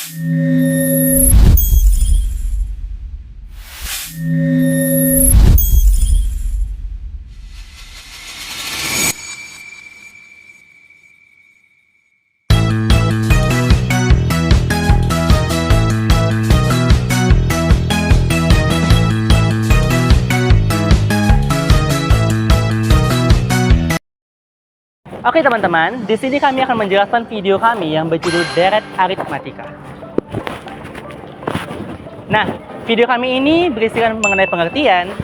Oke teman-teman, di sini kami akan menjelaskan video kami yang berjudul Deret Aritmatika. Nah, video kami ini berisikan mengenai pengertian,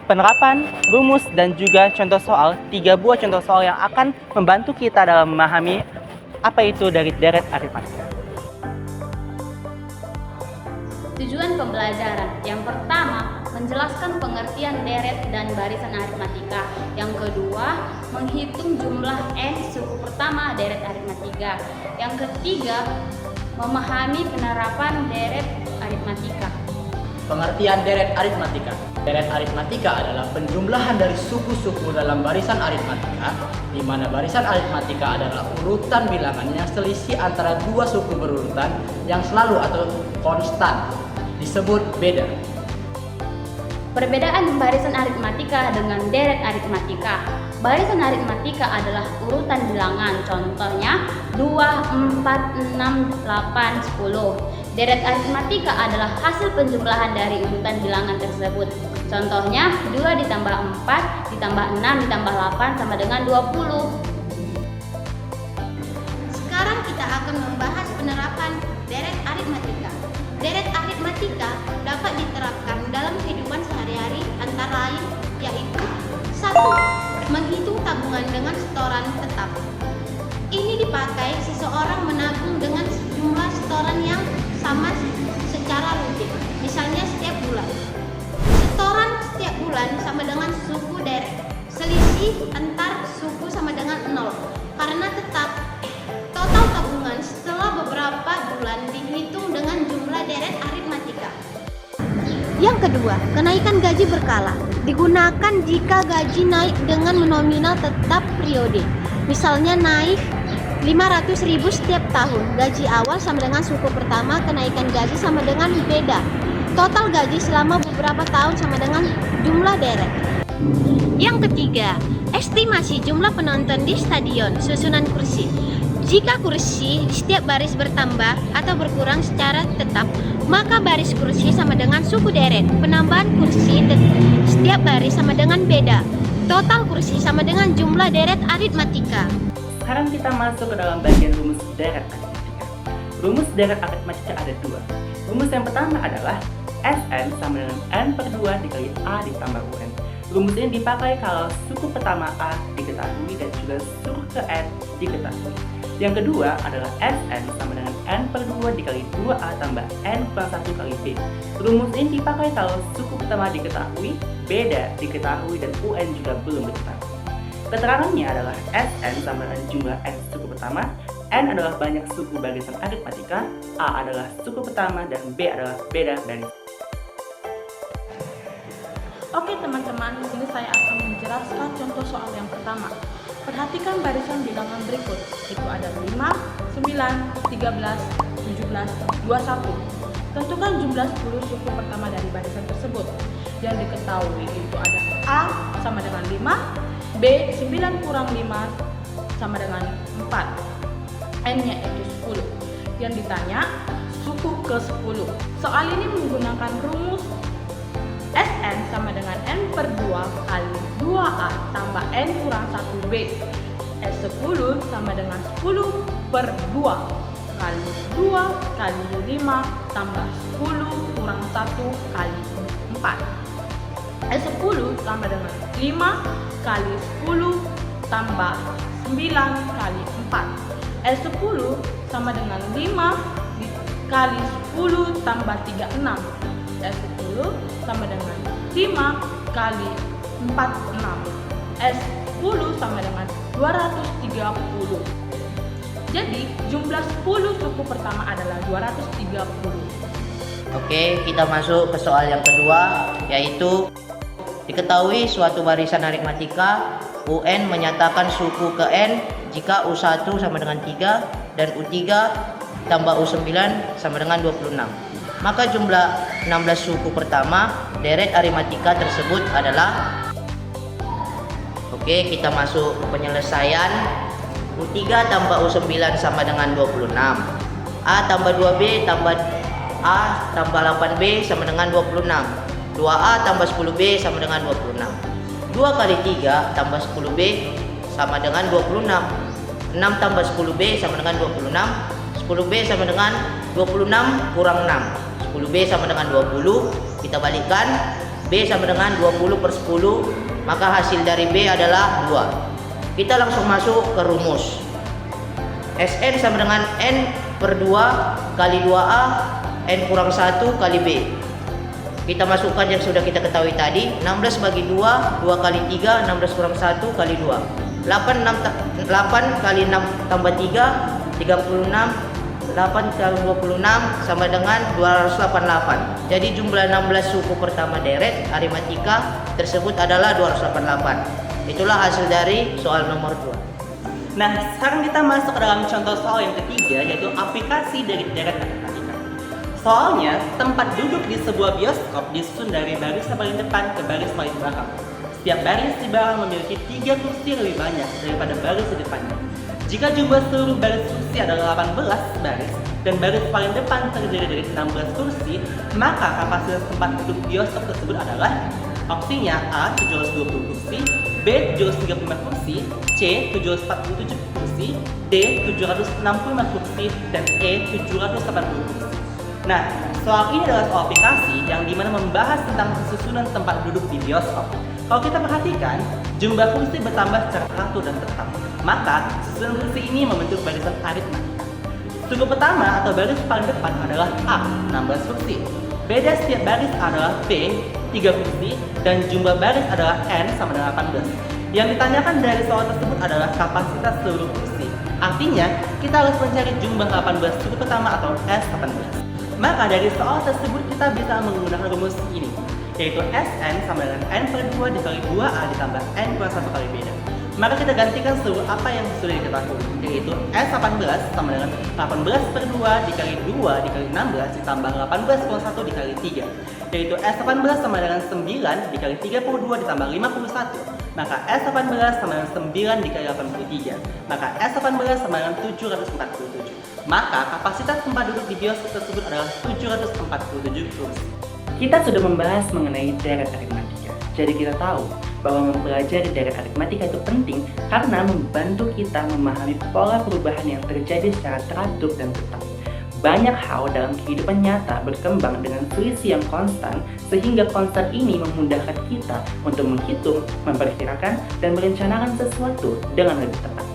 penerapan, rumus, dan juga contoh soal, 3 buah contoh soal yang akan membantu kita dalam memahami apa itu dari deret aritmatika. Tujuan pembelajaran yang pertama, menjelaskan pengertian deret dan barisan aritmatika. Yang kedua, menghitung jumlah n suku pertama deret aritmatika. Yang ketiga, memahami penerapan deret aritmatika. Pengertian deret aritmatika. Deret aritmatika adalah penjumlahan dari suku-suku dalam barisan aritmatika, di mana barisan aritmatika adalah urutan bilangan yang selisih antara dua suku berurutan yang selalu atau konstan, disebut beda. Perbedaan barisan aritmatika dengan deret aritmatika. Barisan aritmatika adalah urutan bilangan, contohnya 2, 4, 6, 8, 10. Deret aritmatika adalah hasil penjumlahan dari urutan bilangan tersebut. Contohnya 2 ditambah 4 ditambah 6 ditambah 8 sama dengan 20. Sekarang kita akan membahas penerapan deret aritmatika. Deret aritmatika dapat diterapkan dalam kehidupan sehari-hari antara lain yaitu 1. Menghitung tabungan dengan setoran tetap. Ini dipakai seseorang menabung dengan jumlah setoran yang sama secara rutin, misalnya setiap bulan. Setoran setiap bulan sama dengan suku deret. Selisih antar suku sama dengan 0 karena tetap. Total tabungan setelah beberapa bulan dihitung dengan jumlah deret aritmatika. Yang kedua, kenaikan gaji berkala. Digunakan jika gaji naik dengan nominal tetap periode. Misalnya naik 500.000 setiap tahun. Gaji awal sama dengan suku pertama, kenaikan gaji sama dengan beda. Total gaji selama beberapa tahun sama dengan jumlah deret. Yang ketiga, estimasi jumlah penonton di stadion, susunan kursi. Jika kursi di setiap baris bertambah atau berkurang secara tetap, maka baris kursi sama dengan suku deret. Penambahan kursi setiap baris sama dengan beda. Total kursi sama dengan jumlah deret aritmatika. Sekarang kita masuk ke dalam bagian rumus deret aritmatika. Rumus deret aritmatika ada 2. Rumus yang pertama adalah Sn sama dengan n per 2 dikali A ditambah UN. Rumus ini dipakai kalau suku pertama A diketahui dan juga suku ke N diketahui. Yang kedua adalah Sn sama dengan n per 2 dikali 2A tambah n kurang 1 kali B. Rumus ini dipakai kalau suku pertama diketahui, beda diketahui, dan UN juga belum diketahui. Keterangannya adalah Sn sama dengan jumlah n suku pertama, n adalah banyak suku barisan aritmatika, A adalah suku pertama, dan B adalah beda baris. Oke teman-teman, di sini saya akan menjelaskan contoh soal yang pertama. Perhatikan barisan bilangan berikut, itu ada 5, 9, 13, 17, 21. Tentukan jumlah 10 suku pertama dari barisan tersebut. Yang diketahui itu ada A sama dengan 5, B 9 kurang 5 sama dengan 4, N-nya itu 10. Yang ditanya suku ke-10. Soal ini menggunakan rumus Sn sama dengan n per 2 kali 2A tambah n kurang 1B. S10 sama dengan 10 per 2 kali 2 kali 5 tambah 10 kurang 1 kali 4. S10 sama dengan 5 kali 10 tambah 9 kali 4. S10 sama dengan 5 kali 10 tambah 36. S10 sama dengan 5 kali 46. S10 sama dengan 230. Jadi jumlah 10 suku pertama adalah 230. Oke, kita masuk ke soal yang kedua, yaitu diketahui suatu barisan aritmatika UN menyatakan suku ke N jika U1 sama dengan 3 dan U3 tambah U9 sama dengan 26. Maka jumlah 16 suku pertama deret aritmatika tersebut adalah, oke, kita masuk ke penyelesaian. U3 tambah U9 sama dengan 26. A tambah 2B tambah A tambah 8B sama dengan 26. 2A tambah 10B sama dengan 26. 2 kali 3 tambah 10B sama dengan 26. 6 tambah 10B sama dengan 26. 10B sama dengan 26 kurang 6. 10B sama dengan 20. Kita balikkan. B sama dengan 20 per 10. Maka hasil dari B adalah 2. Kita langsung masuk ke rumus. Sn sama dengan N per 2 kali 2A N kurang 1 kali B. Kita masukkan yang sudah kita ketahui tadi. 16 bagi 2, 2 kali 3, 16 kurang 1 kali 2. 8 kali 6 tambah 3, 36. 8 kali 26 sama dengan 288. Jadi jumlah 16 suku pertama deret aritmatika tersebut adalah 288. Itulah hasil dari soal nomor 2. Nah, sekarang kita masuk ke dalam contoh soal yang ketiga, yaitu aplikasi dari deret aritmatika. Soalnya, tempat duduk di sebuah bioskop disusun dari baris paling depan ke baris paling belakang. Setiap baris di belakang memiliki 3 kursi lebih banyak daripada baris di depannya. Jika jumlah seluruh baris kursi adalah 18 baris dan baris paling depan terdiri dari 16 kursi, maka kapasitas tempat duduk bioskop tersebut adalah opsinya A 720 kursi, B 735 kursi, C 747 kursi, D 765 kursi, dan E 780 kursi. Nah, soal ini adalah soal aplikasi yang dimana membahas tentang susunan tempat duduk di bioskop. Kalau kita perhatikan, jumlah kursi bertambah secara teratur dan tetap. Maka, susunan kursi ini membentuk barisan aritmatika. Suku pertama atau baris paling depan adalah A, 16 kursi. Beda setiap baris adalah B, 3 kursi, dan jumlah baris adalah N sama dengan 18. Yang ditanyakan dari soal tersebut adalah kapasitas seluruh kursi. Artinya, kita harus mencari jumlah 18 suku pertama atau S18. Maka dari soal tersebut kita bisa menggunakan rumus ini, yaitu Sn sama dengan N per 2 dikali 2A ditambah N kurang 1 kali beda. Maka kita gantikan seluruh apa yang sudah diketahui, yaitu S18 sama dengan 18 per 2 dikali 2 dikali 16 ditambah 18 kurang 1 dikali 3, yaitu S18 sama dengan 9 dikali 32 ditambah 51. Maka S18 sama dengan 9 dikali 83. Maka S18 sama dengan 747. Maka kapasitas tempat duduk di bioskop tersebut adalah 747 kursi. Kita sudah membahas mengenai deret aritmatika. Jadi kita tahu bahwa mempelajari deret aritmatika itu penting karena membantu kita memahami pola perubahan yang terjadi secara teratur dan tetap. Banyak hal dalam kehidupan nyata berkembang dengan selisih yang konstan, sehingga konstan ini memudahkan kita untuk menghitung, memperkirakan, dan merencanakan sesuatu dengan lebih tepat.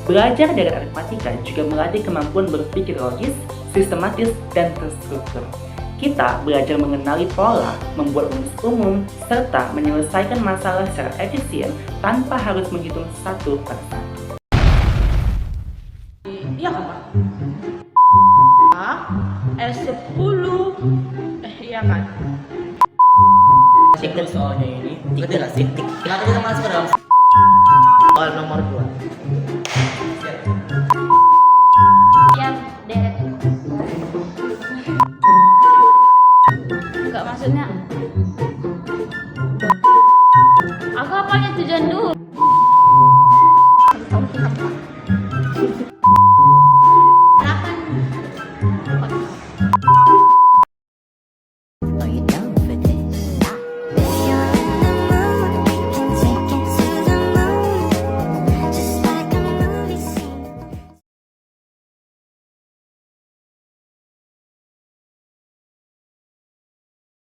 Belajar deret aritmatika juga melatih kemampuan berpikir logis, sistematis, dan terstruktur. Kita belajar mengenali pola, membuat rumus umum, serta menyelesaikan masalah secara efisien tanpa harus menghitung satu per satu. Iya kan, Pak? S10 iya kan? Soalnya ini, ngerti gak sih? Kenapa kita masuk ke dalam